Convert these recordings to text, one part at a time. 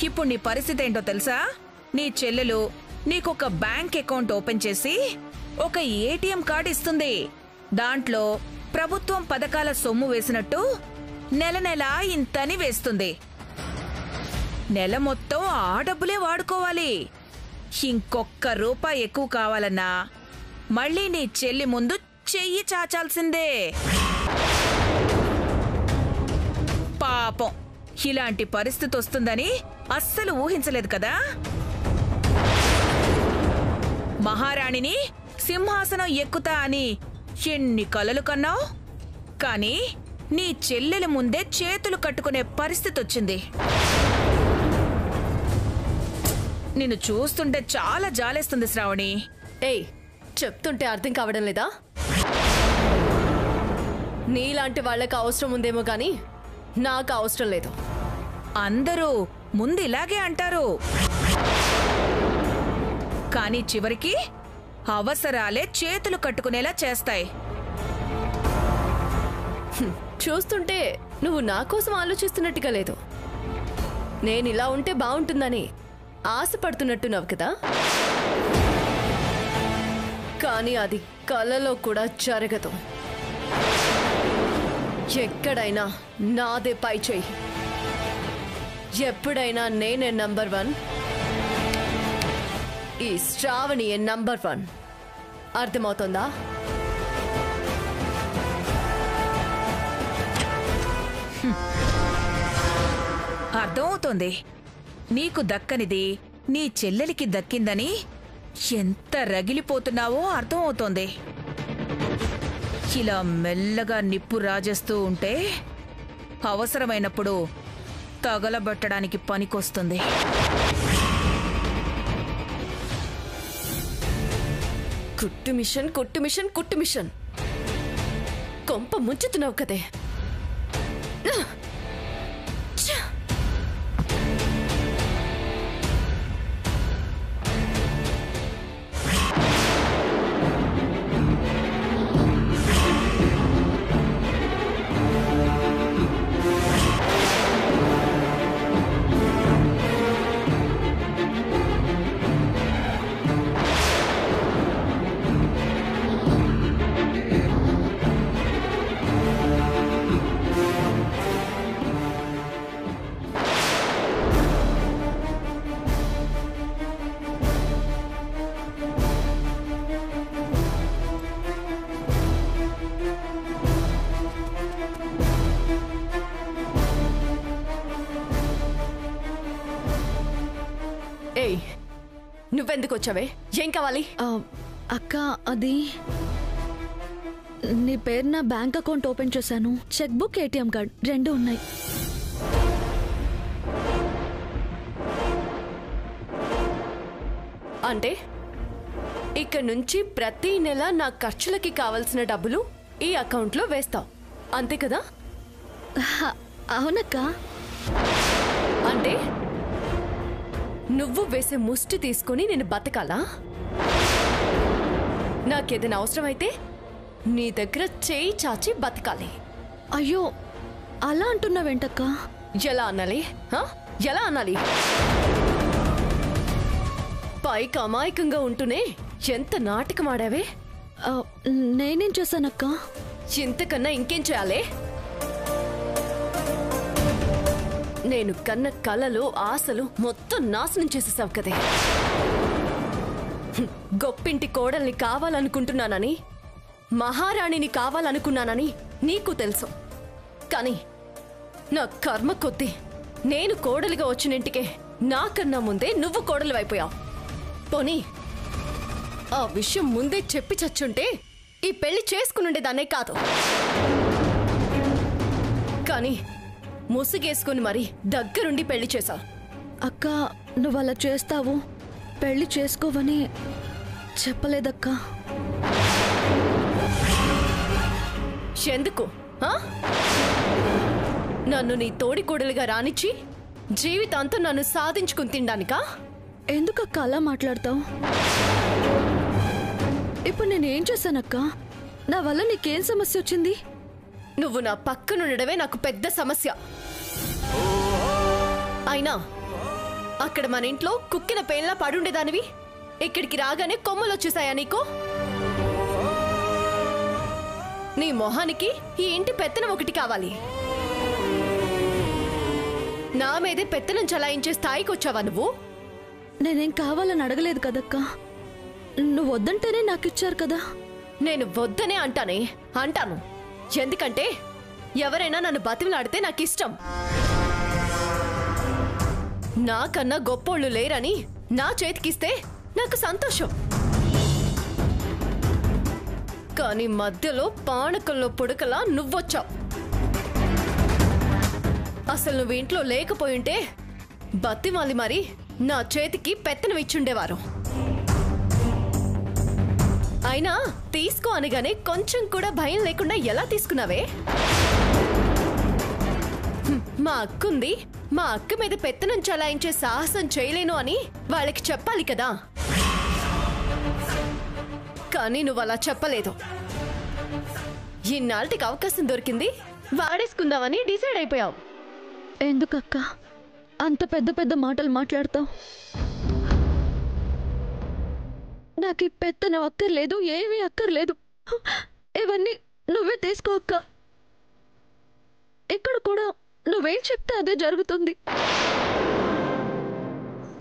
ఇప్పుడు నీ పరిస్థితి ఏంటో తెలుసా? నీ చెల్లెలు నీకొక బ్యాంక్ అకౌంట్ ఓపెన్ చేసి ఒక ఏటీఎం కార్డు ఇస్తుంది. దాంట్లో ప్రభుత్వం పథకాల సొమ్ము వేసినట్టు నెల నెల ఇంతని వేస్తుంది. నెల మొత్తం ఆ డబ్బులే వాడుకోవాలి. ఇంకొక్క రూపాయి ఎక్కువ కావాలన్నా మళ్ళీ నీ చెల్లి ముందు చెయ్యి చాచాల్సిందే. పాపం, ఇలాంటి పరిస్థితి వస్తుందని అస్సలు ఊహించలేదు కదా. మహారాణిని సింహాసనం ఎక్కుతా అని ఎన్ని కలలు కన్నావు, కానీ నీ చెల్లెల ముందే చేతులు కట్టుకునే పరిస్థితి వచ్చింది. నిన్ను చూస్తుంటే చాలా జాలేస్తుంది శ్రావణి. ఏయ్, చెప్తుంటే అర్థం కావడం లేదా? నీలాంటి వాళ్ళకి అవసరం ఉందేమో గాని నాకు అవసరం లేదు. అందరూ ముందు ఇలాగే అంటారు, కానీ చివరికి అవసరాలే చేతులు కట్టుకునేలా చేస్తాయి. చూస్తుంటే నువ్వు నా కోసం ఆలోచిస్తున్నట్టుగా లేదు. నేను ఇలా ఉంటే బాగుంటుందని ఆశపడుతున్నట్టున్నావు కదా, కానీ అది కలలో కూడా జరగదు. ఎక్కడైనా నాదే పై చెయ్యి. ఎప్పుడైనా నేనే నంబర్ 1, ఈ శ్రావణి నంబర్ 1. అర్థమవుతుందా? అర్థమవుతోంది. నీకు దక్కనిది నీ చెల్లెలికి దక్కిందని ఎంత రగిలిపోతున్నావో అర్థమవుతోంది. ఇలా మెల్లగా నిప్పు రాజేస్తూ ఉంటే అవసరమైనప్పుడు తగలబెట్టడానికి పనికొస్తుంది. కుట్టు మిషన్, కుట్టు మిషన్, కుట్టు మిషన్. కొంప ముంచుతున్నావు కదే. ఏయ్, నువ్వెందుకు వచ్చావే? ఏం కావాలి? అక్క, అది నీ పేరు నా బ్యాంక్ అకౌంట్ ఓపెన్ చేశాను. చెక్ బుక్, ఏటీఎం కార్డ్ 2 ఉన్నాయి. అంటే ఇక్కడి నుంచి ప్రతి నెల నా ఖర్చులకి కావలసిన డబ్బులు ఈ అకౌంట్లో వేస్తావు, అంతే కదా? అవునక్క. అంటే నువ్వు వేసే ముష్టి తీసుకొని నేను బతకాలా? నాకేదైనా అవసరమైతే నీ దగ్గర చేయి చాచి బతకాలి. అయ్యో, అలా అంటున్నావేంటక్క? ఎలా అనాలి? ఎలా అనాలి? పైకి అమాయకంగా ఉంటూనే ఎంత నాటకం ఆడావే. నేనేం చేశానక్క? ఇంతకన్నా ఇంకేం చేయాలి? నేను కన్న కలలు, ఆశలు మొత్తం నాశనం చేసేసావు కదే. గొప్పింటి కోడల్ని కావాలనుకుంటున్నానని, మహారాణిని కావాలనుకున్నానని నీకు తెలుసు. కానీ నా కర్మ కొద్దీ నేను కోడలిగా వచ్చినింటికే నాకన్నా ముందే నువ్వు కోడలు అయిపోయావు. పోనీ ఆ విషయం ముందే చెప్పి చచ్చుంటే ఈ పెళ్లి చేసుకునుండేదాన్నే కాదు. కానీ ముసుగేసుకుని మరి దగ్గరుండి పెళ్లి చేశావు. అక్క, నువ్వు అలా చేస్తావు, పెళ్లి చేసుకోవని చెప్పలేదక్క. ఎందుకు? నన్ను నీ తోడికోడలుగా రానిచ్చి జీవితాంతం నన్ను సాధించుకుని తినడానికా? ఎందుకక్క అలా మాట్లాడతావు? ఇప్పుడు నేనేం చేశానక్క? నా వల్ల నీకేం సమస్య వచ్చింది? నువ్వు నా పక్కనుండడమే నాకు పెద్ద సమస్య. అయినా అక్కడ మన ఇంట్లో కుక్కిన పేన్లా పడుండేదానివి ఇక్కడికి రాగానే కొమ్మలు వచ్చేసాయా నీకు? నీ మొహానికి ఈ ఇంటి పెత్తనం ఒకటి కావాలి. నా మీదే పెత్తనం చలాయించే స్థాయికి వచ్చావా నువ్వు? నేనేం కావాలని అడగలేదు కదక్కా. నువ్వు వద్దంటేనే నాకు ఇచ్చారు కదా. నేను వద్దనే అంటాను. ఎందుకంటే ఎవరైనా నన్ను బతిమలాడితే నాకు ఇష్టం. నాకన్నా గొప్పోళ్ళు లేరని నా చేతికిస్తే నాకు సంతోషం. కానీ మధ్యలో పానకంలో పుడకలా నువ్వొచ్చావు. అసలు నువ్వు ఇంట్లో లేకపోయింటే బతిమాలి మరి నా చేతికి పెత్తనం ఇచ్చుండేవారు. అయినా తీసుకో అనగానే కొంచెం కూడా భయం లేకుండా ఎలా తీసుకున్నావే? మా అక్కుంది, మా అక్క మీద పెత్తనం చలాయించే సాహసం చేయలేను అని వాళ్ళకి చెప్పాలి కదా. కానీ నువ్వు అలా చెప్పలేదు. ఇన్నాళ్ళకి అవకాశం దొరికింది, వాడేసుకుందామని డిసైడ్ అయిపోయావు. ఎందుకక్క అంత పెద్ద పెద్ద మాటలు మాట్లాడతావు? నాకు ఈ పెత్తనం అక్కర్లేదు, ఏమీ అక్కర్లేదు. ఇవన్నీ నువ్వే తీసుకో అక్క. ఇక్కడ కూడా నువ్వేం చెప్తే అదే జరుగుతుంది.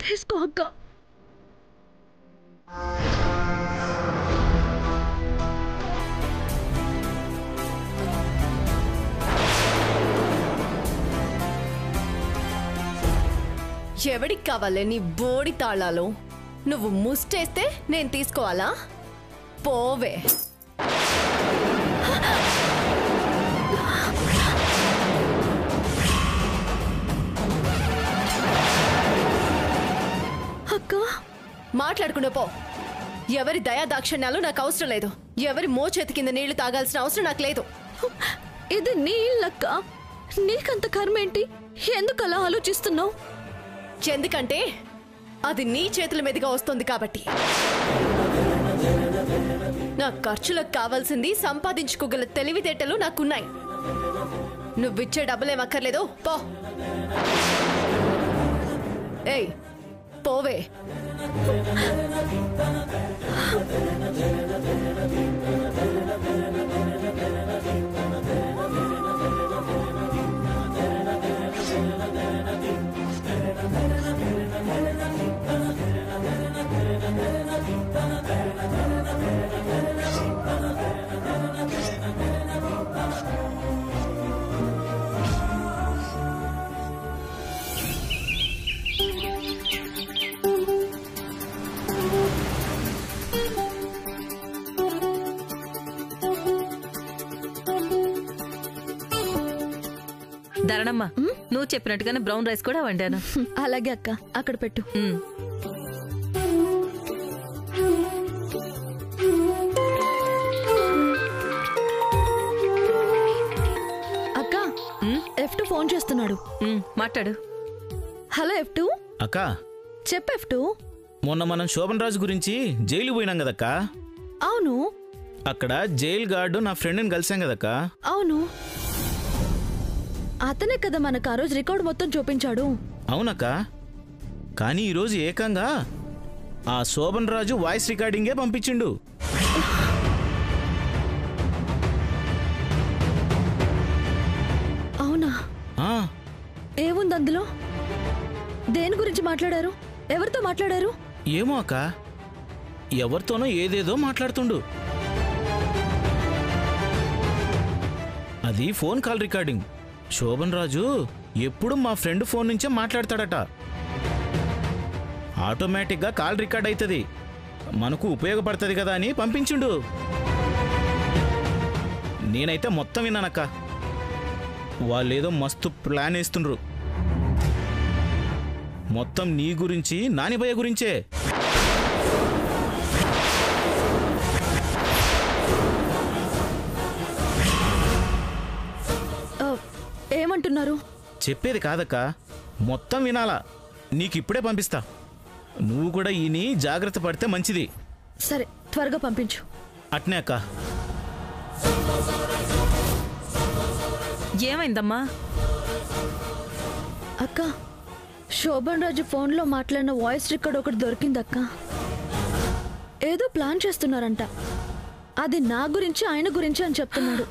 తీసుకో అక్క. ఎవడికి కావాలే నీ బోడి తాళాలు? నువ్వు ముష్టేస్తే నేను తీసుకోవాలా? పోవే. అక్క మాట్లాడుకునే పో. ఎవరి దయా దాక్షిణ్యాలు నాకు అవసరం లేదు. ఎవరి మోచేతి కింద నీళ్లు తాగాల్సిన అవసరం నాకు లేదు. ఇది నీ ఇల్లక్క. నీకంత కర్మేంటి? ఎందుకు అలా ఆలోచిస్తున్నావు? ఎందుకంటే అది నీ చేతుల మీదుగా వస్తుంది కాబట్టి. నా ఖర్చులకు కావాల్సింది సంపాదించుకోగల తెలివితేటలు నాకున్నాయి. నువ్విచ్చే డబ్బులేమక్కర్లేదు, పో. ఏయ్ పోవే. ధరణమ్మ, నువ్వు చెప్పినట్టుగానే బ్రౌన్ రైస్ కూడా వండాను. అలాగే అక్క, అక్కడ పెట్టు. అక్క, F2 ఫోన్ చేస్తున్నాడు. మాట్లాడు. Hello F2. అక్క చెప్పు F2. మొన్న మనం శోభన్ రాజు గురించి జైలు పోయినాం కదక్క. అవును. అక్కడ జైలు గార్డు నా ఫ్రెండ్ని కలిసాం కదక్క. అవును, అతనే కదా మనకు ఆ రోజు రికార్డు మొత్తం చూపించాడు. అవునక్క, కానీ ఈరోజు ఏకంగా ఆ శోభన్ రాజు వాయిస్ రికార్డింగే పంపించిండు. అవునా? ఆ, ఏముంది అందులో? దేని గురించి మాట్లాడారు? ఎవరితో మాట్లాడారు? ఏమో అక్క, ఎవరితోనో ఏదేదో మాట్లాడుతుండు. అది ఫోన్ కాల్ రికార్డింగ్. శోభన్ రాజు ఎప్పుడు మా ఫ్రెండ్ ఫోన్ నుంచే మాట్లాడతాడట. ఆటోమేటిక్గా కాల్ రికార్డ్ అవుతుంది, మనకు ఉపయోగపడుతుంది కదా అని పంపించిండు. నేనైతే మొత్తం విన్నానక్క. వాళ్ళేదో మస్తు ప్లాన్ వేస్తుండ్రు. మొత్తం నీ గురించి, నానిభయ్య గురించే. ఏమంటున్నారు? చెప్పేది కాదక్క, మొత్తం వినాలా. నీకిప్పుడే పంపిస్తా. నువ్వు కూడా ఈని జాగ్రత్త పడితే మంచిది. సరే, త్వరగా పంపించు. అట్నే అక్క. ఏమైందమ్మా? అక్క, శోభన్ రాజు ఫోన్లో మాట్లాడిన వాయిస్ రికార్డ్ ఒకటి దొరికిందక్క. ఏదో ప్లాన్ చేస్తున్నారంట. అది నా గురించి ఆయన గురించి అని చెప్తున్నాడు.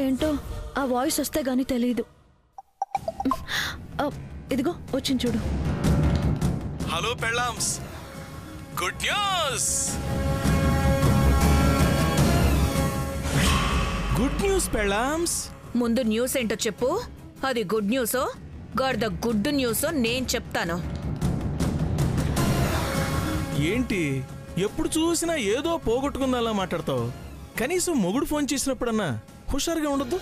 ఏంటో ఆ వాయిస్ వస్తే గానీ తెలీదు. ఇదిగో వచ్చింది చూడు. హలో పెళ్ళామ్స్, గుడ్ న్యూస్. గుడ్ న్యూస్ పెళ్ళామ్స్. ముందు న్యూస్ ఏంటో చెప్పు. అది గుడ్ న్యూసో గార్ద గుడ్ న్యూసో నేను చెప్తాను. ఏంటి ఎప్పుడు చూసినా ఏదో పోగొట్టుకుందాలా మాట్లాడతావు? కనీసం మొగుడు ఫోన్ చేసినప్పుడన్నా హుషారుగా ఉండొద్దు.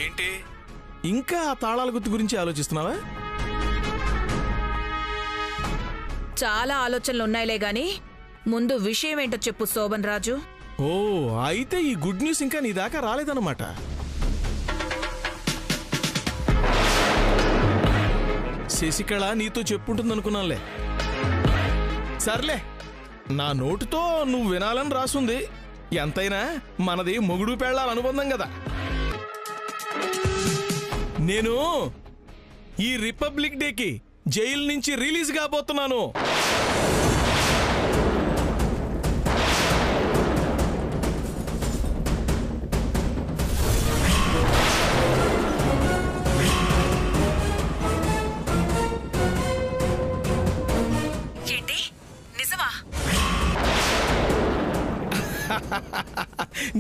ఏంటి ఇంకా ఆ తాళాల గుర్తు గురించి ఆలోచిస్తున్నావా? చాలా ఆలోచనలు ఉన్నాయిలే గాని ముందు విషయం ఏంటో చెప్పు శోభన్ రాజు. ఓ, అయితే ఈ గుడ్ న్యూస్ ఇంకా నీ దాకా రాలేదన్నమాట. శశికళ నీతో చెప్పుంటుందనుకున్నానులే. సర్లే, నా నోటితో నువ్వు వినాలని రాసుంది. ఎంతైనా మనది మొగుడు పెళ్ళాల అనుబంధం కదా. నేను ఈ రిపబ్లిక్ డేకి జైలు నుంచి రిలీజ్ కాబోతున్నాను.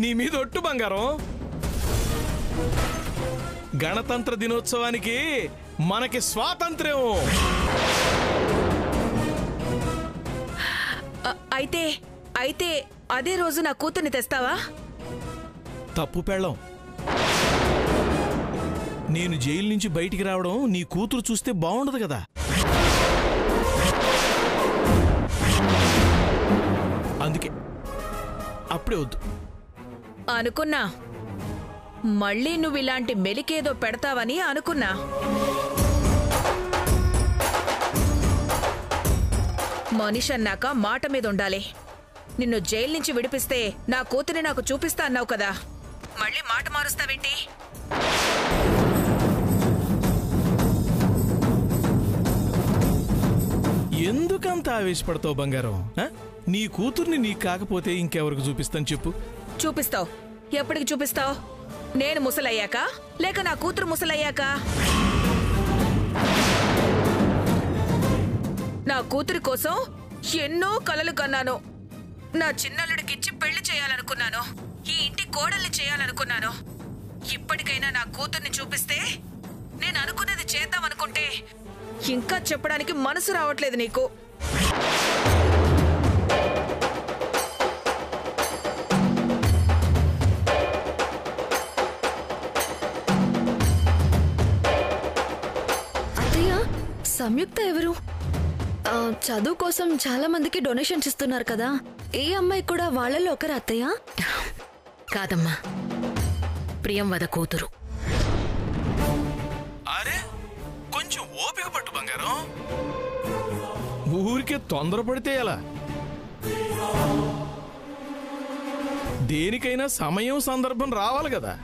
నీ మీద ఒట్టు బంగారం. గణతంత్ర దినోత్సవానికి మనకి స్వాతంత్ర్యం. అయితే అదే రోజు నా కూతుర్ని తెస్తావా? తప్పు పెళ్ళం. నేను జైలు నుంచి బయటికి రావడం నీ కూతురు చూస్తే బాగుండదు కదా. అందుకే అప్పుడే వద్దు అనుకున్నా. మళ్ళీ నువ్వు ఇలాంటి మెలికేదో పెడతావని అనుకున్నా. మనిషి అన్నాక మాట మీద ఉండాలి. నిన్ను జైలు నుంచి విడిపిస్తే నా కూతురిని నాకు చూపిస్తా అన్నావు కదా, మళ్ళీ మాట మారుస్తావేంటి? ఎందుకంత ఆవేశపడతావు బంగారం? నీ కూతుర్ని నీకు కాకపోతే ఇంకెవరికి చూపిస్తాను చెప్పు. చూపిస్తావు. ఎప్పటికి చూపిస్తావు? నేను ముసలయ్యాక లేక నా కూతురు ముసలయ్యాక? నా కూతురి కోసం ఎన్నో కలలు కన్నాను. నా చిన్నల్లుడికిచ్చి పెళ్లి చేయాలనుకున్నాను. ఈ ఇంటి కోడల్ని చేయాలనుకున్నాను. ఇప్పటికైనా నా కూతుర్ని చూపిస్తే నేను అనుకున్నది చేద్దామనుకుంటే ఇంకా చెప్పడానికి మనసు రావట్లేదు నీకు. సంయుక్త ఎవరు? చదువు కోసం చాలా మందికి డొనేషన్స్ ఇస్తున్నారు కదా, ఏ అమ్మాయి కూడా వాళ్ళలో ఒకరు అత్తయ్య? కాదమ్మా, ప్రియంవద కూతురు. అరే కొంచెం ఓపిక పట్టు బంగారం. ఊరికే తొందరపడితే ఎలా? దేనికైనా సమయం సందర్భం రావాలి కదా.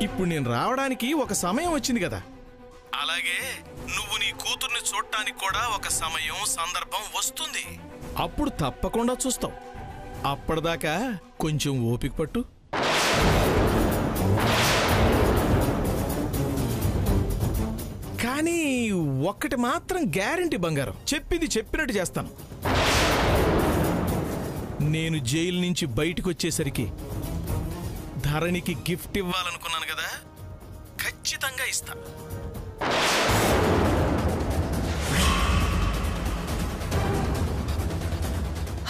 ఇప్పుడు నేను రావడానికి ఒక సమయం వచ్చింది కదా, అలాగే నువ్వు నీ కూతుర్ని చూడటానికి కూడా ఒక సమయం సందర్భం వస్తుంది. అప్పుడు తప్పకుండా చూస్తావు. అప్పటిదాకా కొంచెం ఓపిక పట్టు. కానీ ఒక్కటి మాత్రం గ్యారెంటీ బంగారం, చెప్పింది చెప్పినట్టు చేస్తాను. నేను జైలు నుంచి బయటకు వచ్చేసరికి ధరణికి గిఫ్ట్ ఇవ్వాలనుకున్నాను కదా, ఖచ్చితంగా ఇస్తా.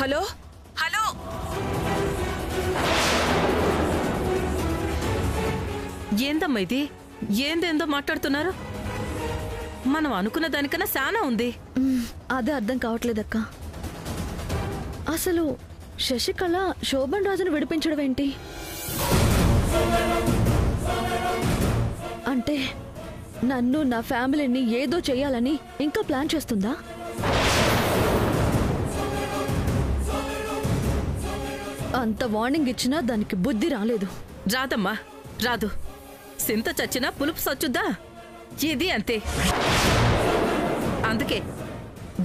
హలో హలో, ఏందమ్మా ఇది? ఏందేందో మాట్లాడుతున్నారు? మనం అనుకున్న దానికన్నా చాలా ఉంది. అదే అర్థం కావట్లేదక్క. అసలు శశికళ శోభన్ రాజును విడిపించడం ఏంటి? అంటే నన్ను నా ఫ్యామిలీని ఏదో చెయ్యాలని ఇంకా ప్లాన్ చేస్తుందా? అంత వార్నింగ్ ఇచ్చినా దానికి బుద్ధి రాలేదు. రాదమ్మా, రాదు. సింత చచ్చినా పులుపు సచ్చుద్దా? ఇది అంతే. అందుకే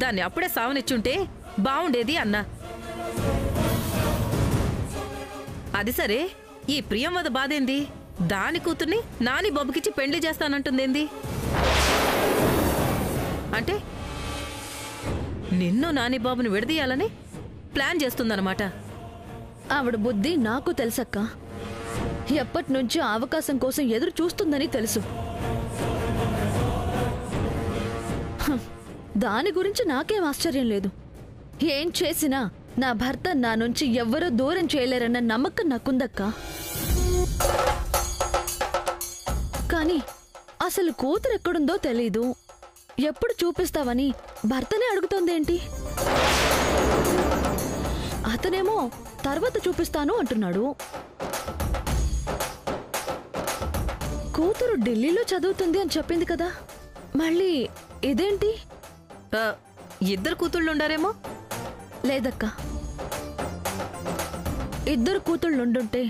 దాన్ని అప్పుడే సావనిచ్చుంటే బావుండేది అన్నా. అది సరే, ఈ ప్రియంవద బాధేంది? దాని కూతుర్ని నాని బాబుకిచ్చి పెండ్లి చేస్తానంటుందేంది? అంటే నిన్ను నాని బాబుని విడదీయాలని ప్లాన్ చేస్తుందన్నమాట. ఆవిడ బుద్ధి నాకు తెలుసక్క. ఎప్పటి నుంచో అవకాశం కోసం ఎదురు చూస్తుందని తెలుసు. దాని గురించి నాకేం ఆశ్చర్యం లేదు. ఏం చేసినా నా భర్త నా నుంచి ఎవ్వరూ దూరం చేయలేరన్న నమ్మకం నాకుందక్క. కానీ అసలు కూతురు ఎక్కడుందో తెలీదు. ఎప్పుడు చూపిస్తావని భర్తనే అడుగుతోందేంటి? అతనేమో తర్వాత చూపిస్తాను అంటున్నాడు. కూతురు ఢిల్లీలో చదువుతుంది అని చెప్పింది కదా, మళ్ళీ ఇదేంటి? ఇద్దరు కూతుళ్ళుండారేమో. లేదక్కా, ఇద్దరు కూతుళ్ళుండుంటే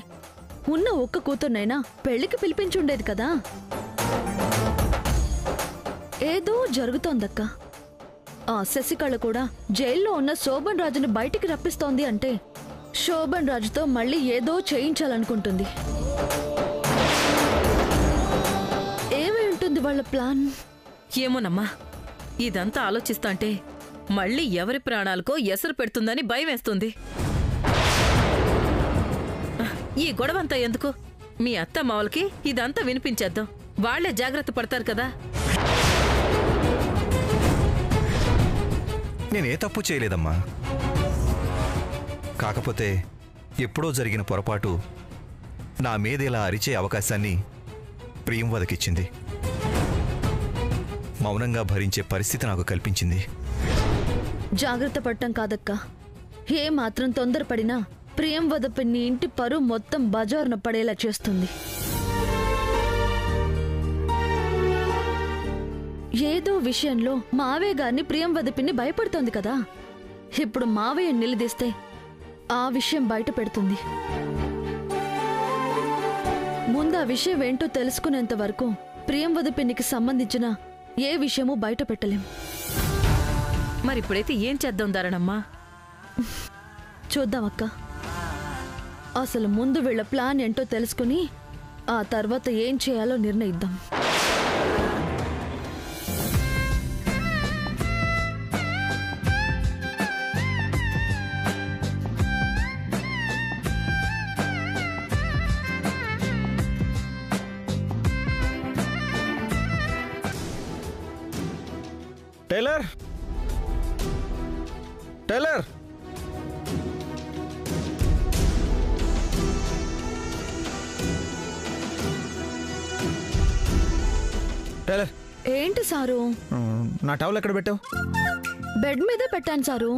ఉన్న ఒక్క కూతుర్నైనా పెళ్లికి పిలిపించుండేది కదా. ఏదో జరుగుతోందక్క. ఆ శశికళ కూడా జైల్లో ఉన్న శోభన్ రాజుని బయటికి రప్పిస్తోంది అంటే శోభన్ రాజుతో మళ్ళీ ఏదో చేయించాలనుకుంటుంది. ఏమై ఉంటుంది వాళ్ళ ప్లాన్? ఏమోనమ్మా, ఇదంతా ఆలోచిస్తాంటే మళ్ళీ ఎవరి ప్రాణాలకో ఎసరు పెడుతుందని భయం వేస్తుంది. ఈ గొడవంతా ఎందుకు? మీ అత్త మావలకి ఇదంతా వినిపించేద్దాం. వాళ్లే జాగ్రత్త పడతారు కదా. నేనే తప్పు చేయలేదమ్మా. కాకపోతే ఎప్పుడో జరిగిన పొరపాటు నా మీదేలా అరిచే అవకాశాన్ని ప్రియంవదకిచ్చింది. మౌనంగా భరించే పరిస్థితి నాకు కల్పించింది. జాగ్రత్త పడటం కాదక్క, ఏ మాత్రం తొందరపడినా ప్రియంవద పిన్ని ఇంటి పరువు మొత్తం బజారున పడేలా చేస్తుంది. ఏదో విషయంలో మావయ్య గారిని ప్రియంవద పిన్ని భయపడుతోంది కదా. ఇప్పుడు మావయ్య నిలదీస్తే ఆ విషయం బయట పెడుతుంది. ముందు ఆ విషయం ఏంటో తెలుసుకునేంత వరకు ప్రియంవద పిన్నికి సంబంధించిన ఏ విషయమూ బయట పెట్టలేం. మరిప్పుడైతే ఏం చేద్దాం దారణమ్మా? చూద్దామక్క. అసలు ముందు వీళ్ళ ప్లాన్ ఏంటో తెలుసుకుని ఆ తర్వాత ఏం చేయాలో నిర్ణయిద్దాం. Tailor, tailor, tailor. ఏంటి సారు? నా టవల్ ఎక్కడ పెట్టావు? బెడ్ మీద పెట్టాను సారు.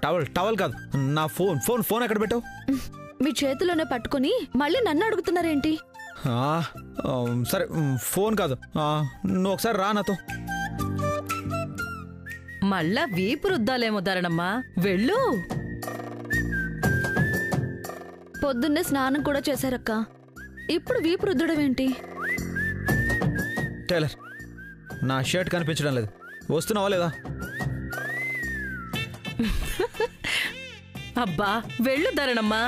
టవల్ టవల్ కాదు, నా ఫోన్ ఫోన్ ఫోన్ ఎక్కడ పెట్టావు? మీ చేతిలోనే పట్టుకుని మళ్ళీ నన్ను అడుగుతున్నారేంటి? సరే, ఫోన్ కాదు, నువ్వు ఒకసారి రా నాతో. మళ్ళా వీపు రుద్దాలేమో దారణమ్మా, వెళ్ళు. పొద్దున్నే స్నానం కూడా చేశారక్క, ఇప్పుడు వీపు రుద్దడం ఏంటి? టైలర్, నా షర్ట్ కనిపించడం లేదు, వస్తున్నావా లేదా? అబ్బా వెళ్ళు దారణమ్మా.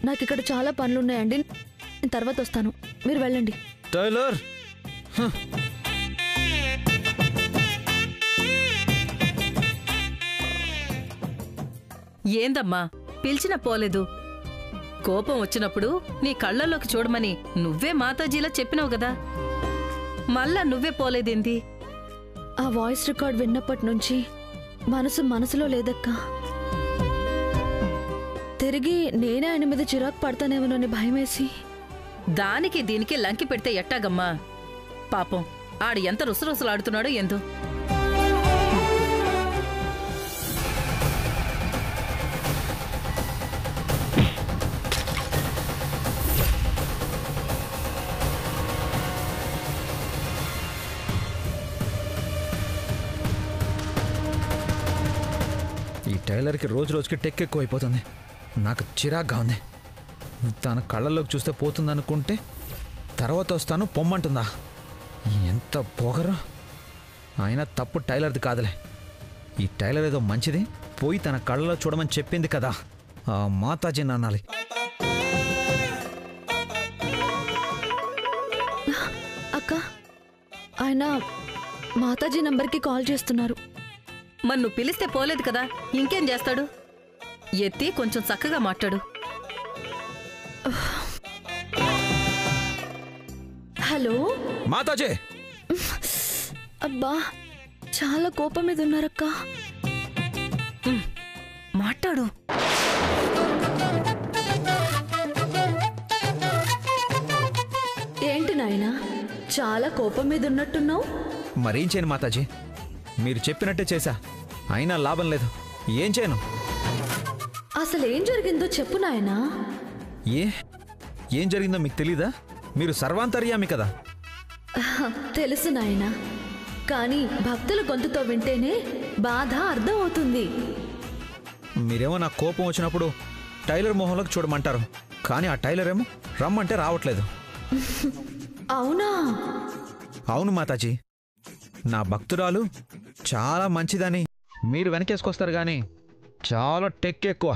నాకు ఇక్కడ చాలా పనులున్నాయండి, నేను తర్వాత వస్తాను, మీరు వెళ్ళండి. టైలర్, ఏందమ్మా పిలిచినా పోలేదు? కోపం వచ్చినప్పుడు నీ కళ్ళల్లోకి చూడమని నువ్వే మాతాజీలా చెప్పినావు కదా, మళ్ళా నువ్వే పోలేదేంది? ఆ వాయిస్ రికార్డ్ విన్నప్పటి నుంచి మనసులో లేదక్కా. తిరిగి నేనే ఆయన మీద చిరాకు పడతానేమోనని భయమేసి. దానికి దీనికి లంకి పెడితే ఎట్టాగమ్మా? పాపం ఆడు ఎంత రుసరుసలాడుతున్నాడో ఏందో. ఈ టైలర్కి రోజు రోజుకి టెక్ ఎక్కువ అయిపోతుంది. నాకు చిరాగ్గా ఉంది. తన కళ్ళల్లోకి చూస్తే పోతుందనుకుంటే తర్వాత వస్తాను పొమ్మంటుందా? ఎంత పొగరు! అయినా తప్పు టైలర్ది కాదులే. ఈ టైలర్ ఏదో మంచిది, పోయి తన కళ్ళలో చూడమని చెప్పింది కదా, ఆ మాతాజీ నానాలి. అక్క, ఆయన మాతాజీ నంబర్కి కాల్ చేస్తున్నారు. మరి నువ్వు పిలిస్తే పోలేదు కదా, ఇంకేం చేస్తాడు? ఎత్తి కొంచెం చక్కగా మాట్లాడు. హలో మాతాజీ! అబ్బా, చాలా కోపం మీద ఉన్నారక్క. మాట్లాడు. ఏంటి నాయనా, చాలా కోపం మీద ఉన్నట్టున్నావు? మరేం చేయను మాతాజీ, మీరు చెప్పినట్టే చేశా, అయినా లాభం లేదు. ఏం చేయను? అసలు ఏం జరిగిందో చెప్పు నాయనా. ఏం జరిగిందో మీకు తెలీదా? మీరు సర్వాంతర్యామి కదా. తెలుసు నాయనా, కానీ భక్తుల గొంతుతో వింటేనే బాధ అర్థం అవుతుంది. మీరేమో నాకు కోపం వచ్చినప్పుడు టైలర్ మొహంలోకి చూడమంటారు, కానీ ఆ టైలర్ ఏమో రమ్మంటే రావట్లేదు. అవునా? అవును మాతాజీ, నా భక్తురాలు చాలా మంచిదని మీరు వెనకేసుకొస్తారు, కానీ చాలా టెక్ ఎక్కువ.